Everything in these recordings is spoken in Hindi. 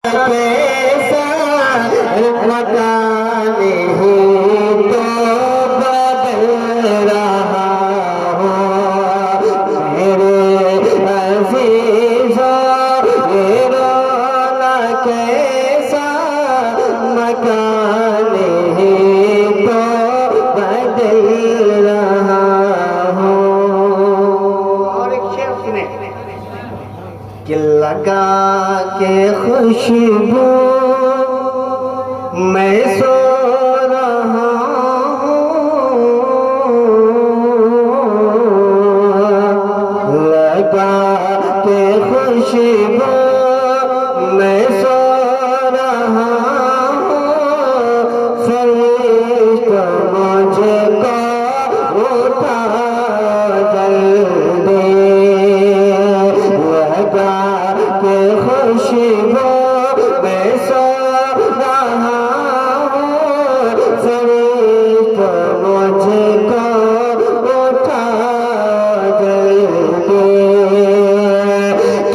कैसा मकान ही तो बदल रहा हो मेरे अज़ीज़ों, ये रोना कैसा मकान ही तो बदल रहा हो। और एक शेर सुने कि लगा के खुशबू मैं सो रहा हूँ, लगा के खुशबू मैं सो रहा हूँ, फरिश्ता मुझको उठा जल्दी, लगा के खुशबू मैं सो रहा हूँ, फरिश्ता मुझको उठा जल्दी,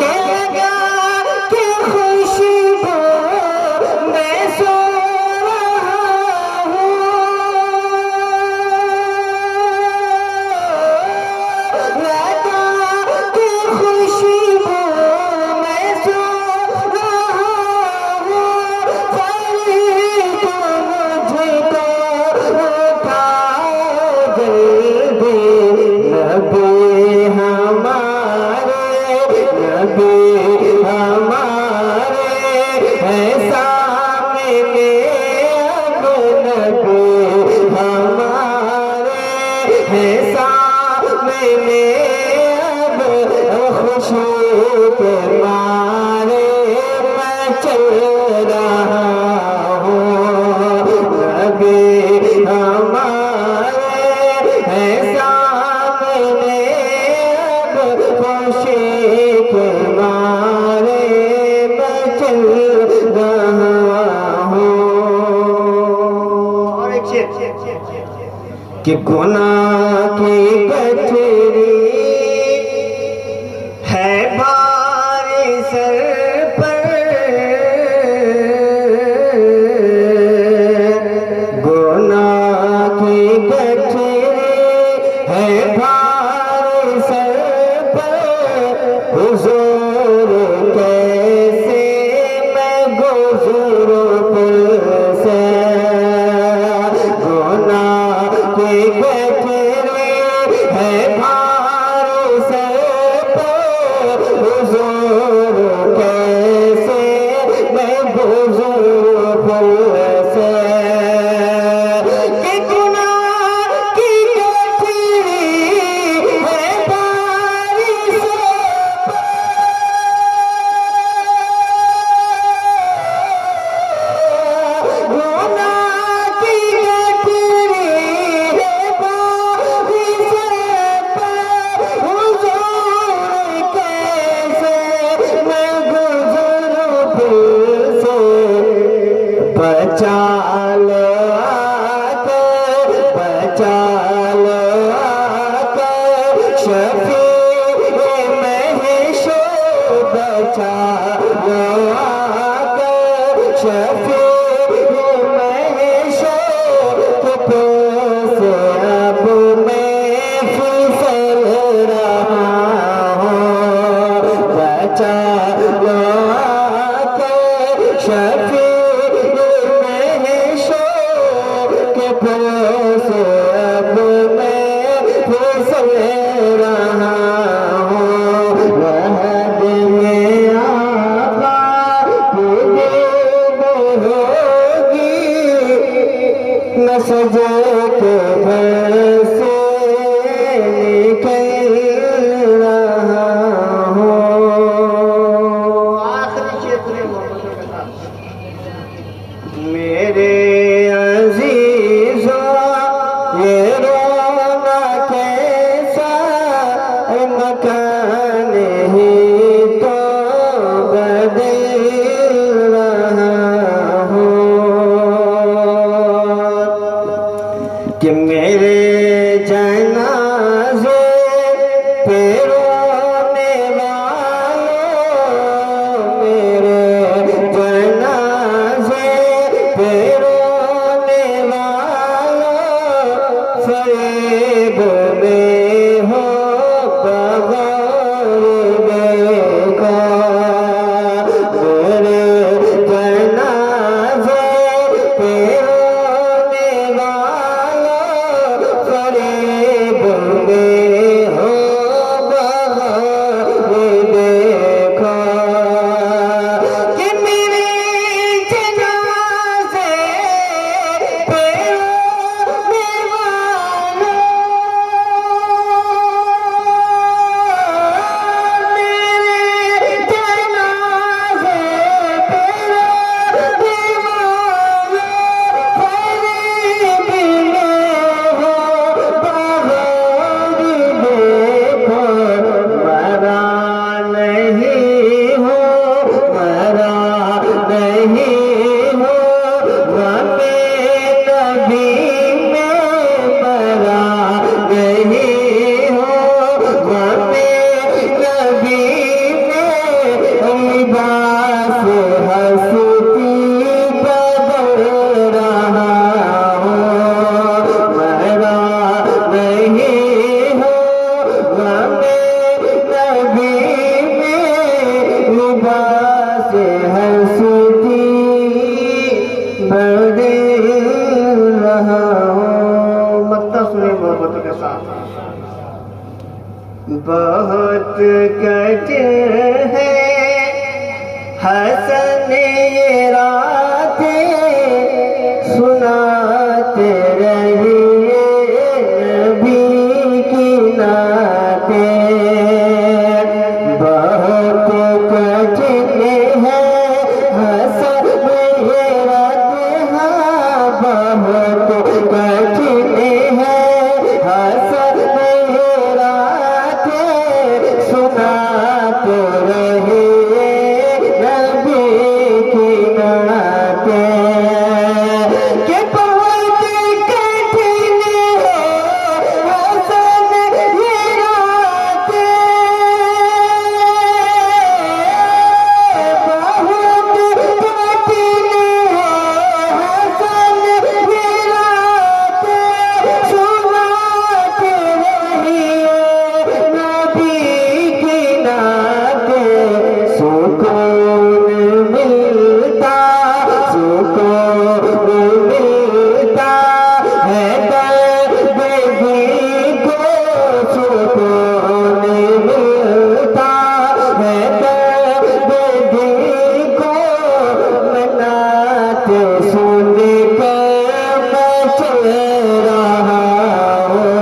लगा के खुशबू मैं सो रहा हूँ, लगा के खुशबू मैं सो रहा हूँ, फरिश्ता मुझको उठा जल्दी, नबी हमारे हैं सामने अब, नबी हमारे हैं सामने अब, खुशी के मारे मैं चल रहा हूँ, नबी हमारे हैं सामने अब, खुशी के मारे मैं चल रहा हूँ। और एक शेर कि गुनाह की गठरी है भारी सर पर, गुनाह की गठरी है भारी सर पर, हुजूर कैसे मैं गुज़रूं पुल से, गुनाह की गठरी है भारी सर पर, हुजूर कैसे मैं गुज़रूं पुल से, कि गुनाह की गठरी है भारी सर पर, गुनाह की गठरी है भारी सर पर, हुजूर कैसे मैं गुज़रूं पुल से, बचा लो आके, बचा लो आके, शफ़ीए महशर, बचा लो आके, शफ़ीए महशर, कि तुझसे अब मैं फिसल रहा हूँ, बचा लो आके, शफ़ीए महशर, कि तुझसे अब मैं फिसल रहा हूँ, वहद में आका की दीद होगी, न सजे के घर से निकल रहा हूँ। आखिरी शेर मेरे अज़ीज़ों, ये रोना कैसा मकान ही तो बदल रहा हूँ, कि मेरे जनाज़े पे रोने वालों, मेरे नहीं हो गमे नबी में बरा नहीं हो गमे नबी में लिबास हंसती बदल रहा हो मरा नहीं हो गमे नबी में लिबास हंसती बदल रहा हो। मक्ता सुने मोहब्बत के साथ। बहुत कठिन है हसन ये रातें सुनाते रहिए नबी की नातें। बहुत कठिन है हसन ये रातें हाँ बहुत कठिन है हसन ये रातें सुनाते रहिए नबी की नातें। कि बहुत कठिन है हसन ये रातें बहुत कठिन है हसन ये रातें सुनाते रहिए नबी की नातें। सुकून मिलता है दर्द दिल को सुकून मिलता है दर्द दिल को मनाते सुन कर मैं चल रहा हूँ।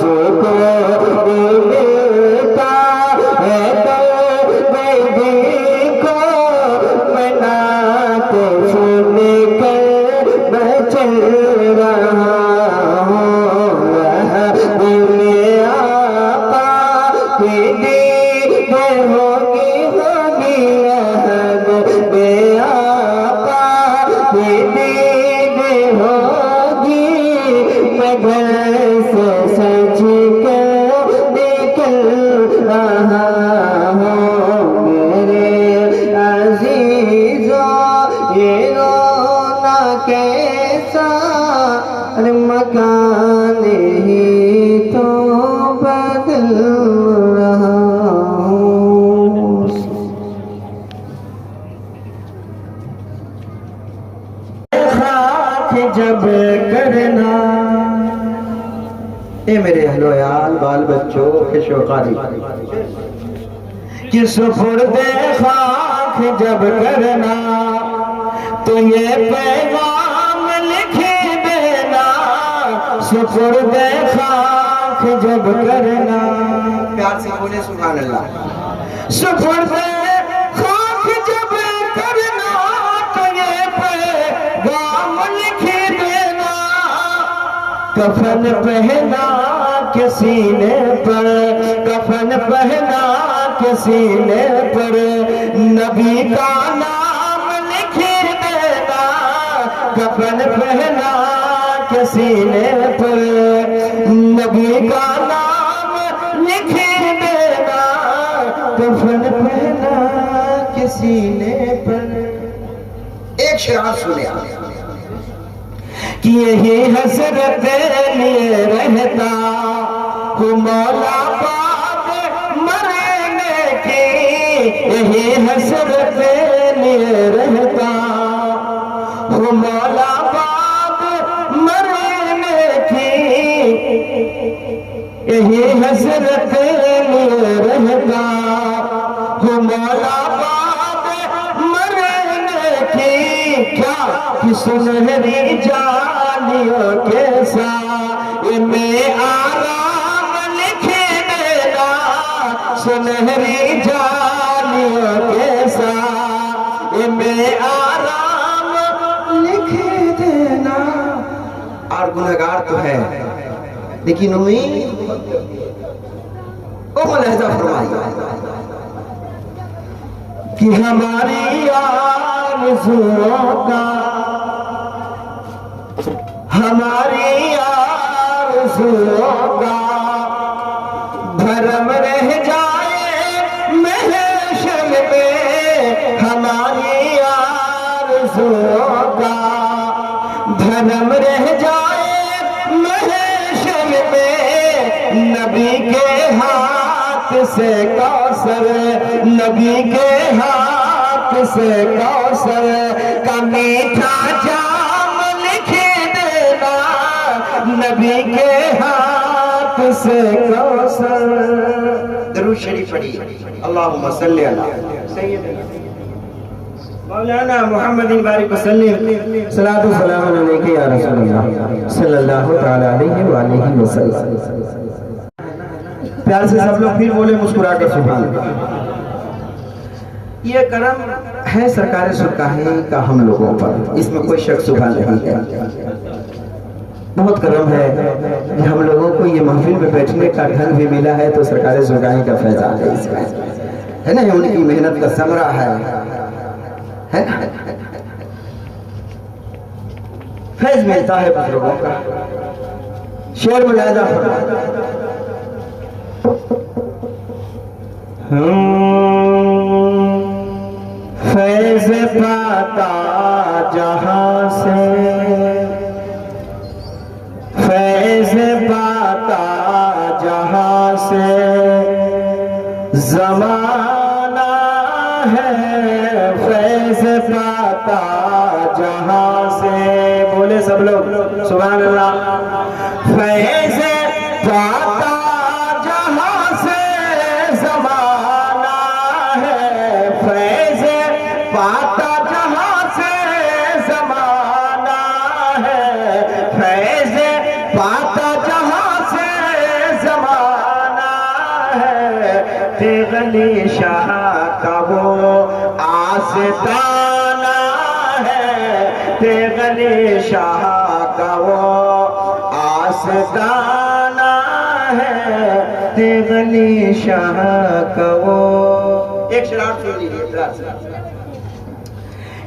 सुकून मिलता है दर्द दिल को मनाते सुन कर मैं चल रहा हूँ। दुनिया की दीद होगी आका की दीद होगी मैं घर से सच कर निकल रहा हूँ। मेरे अजीजों ये रोना कैसा अरे मकान ही तो बदल रहा हूँ। खाक जब करना ए मेरे हलोयाल बाल बच्चों खुशोकारी कि सुपुर्दे खाक जब करना तो ये पैगाम लिख देना। सुपुर्दे खाक जब करना प्यार से बोले सुभान अल्लाह। सुपुर्दे खाक जब करना तो ये पैगाम लिख देना। कफन पहना के सीने पर कफन पहना के सीने पर नबी का नाम लिख देना। कफन पहना के सीने पर नबी का नाम लिख देना। कफन पहना के सीने पर। एक शेर सुने कि यही हसरत लिए रहता हूँ मौला बाप मरने की। यही हसरत लिए रहता हूँ मौला बाप मरने की। यही हसरत लिए रहता हूँ मौला बाप मरने की। क्या कि सुनहरी जालियों के साथ में आराम लिख देना। सुनहरी जालियों के साथ में आराम लिख देना। और गुनहगार तो है लेकिन उम्मीद ओ लहजा फरमाई कि हमारी आरज़ुओं का, हमारी आरज़ुओं का भरम रह जाए महशर में, हमारी आरज़ुओं का भरम रह जाए महशर में। नबी के हाथ से कौसर, नबी के हाथ से कौसर का मीठा जाम लिख देना, नबी के हाथ से कौसर। दरूद शरीफ पढ़िए। अल्लाहुम्मा सल्ली अला सय्यिदना मौलाना मुहम्मद बारिक वसल्लम, सलातु व सलाम अलैका या रसूलल्लाह सल्लल्लाहु तआला अलैहि व आलिहि वसल्लम। प्यार से सब लोग फिर बोले मुस्कुरा कर सुभान अल्लाह। ये करम है सरकार सुरकाही का हम लोगों पर, इसमें कोई शक शुबा नहीं है। बहुत करम है कि हम लोगों को ये महफिल में बैठने का ढंग भी मिला है, तो सरकार सुरकाही का फैजान है इसमें, है ना, उनकी मेहनत का समरा है ना। फैज मिलता है बुजुर्गों का। शेर मुलायदा फैज पाता जहां से, फैज पाता जहां से जमाना है, फैज पाता जहां से। बोले सब लोग सुभान अल्लाह। फैज पाता जहां से जमाना है, फैज पाता जहां से जमाना है, फैज पाता जहां से जमाना है। तेगली शाह का वो आस्ताना है, तेगली शाह का वो आस्ताना है, तेगली शाह का वो। एक शराब सुन लीजिए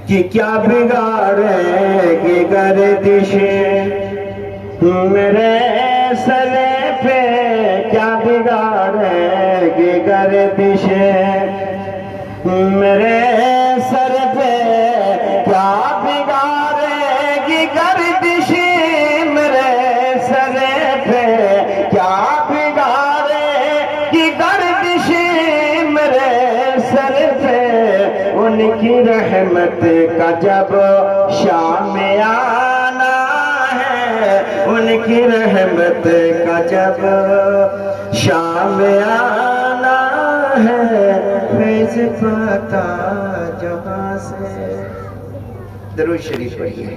कि क्या बिगाड़ेगी गर्दिशें मेरे सरे पे, क्या बिगाड़ेगी गर्दिशें मेरे सर पे, क्या बिगाड़ेगी गर्दिशें मेरे सर पे, क्या बिगाड़ेगी गर्दिशें मेरे सर पे। उनकी रहमत का जब शाम आना है, उनकी रहमत का जब शाम आना है, फैज पाता जहां से। दरूद शरीफ पढ़िए।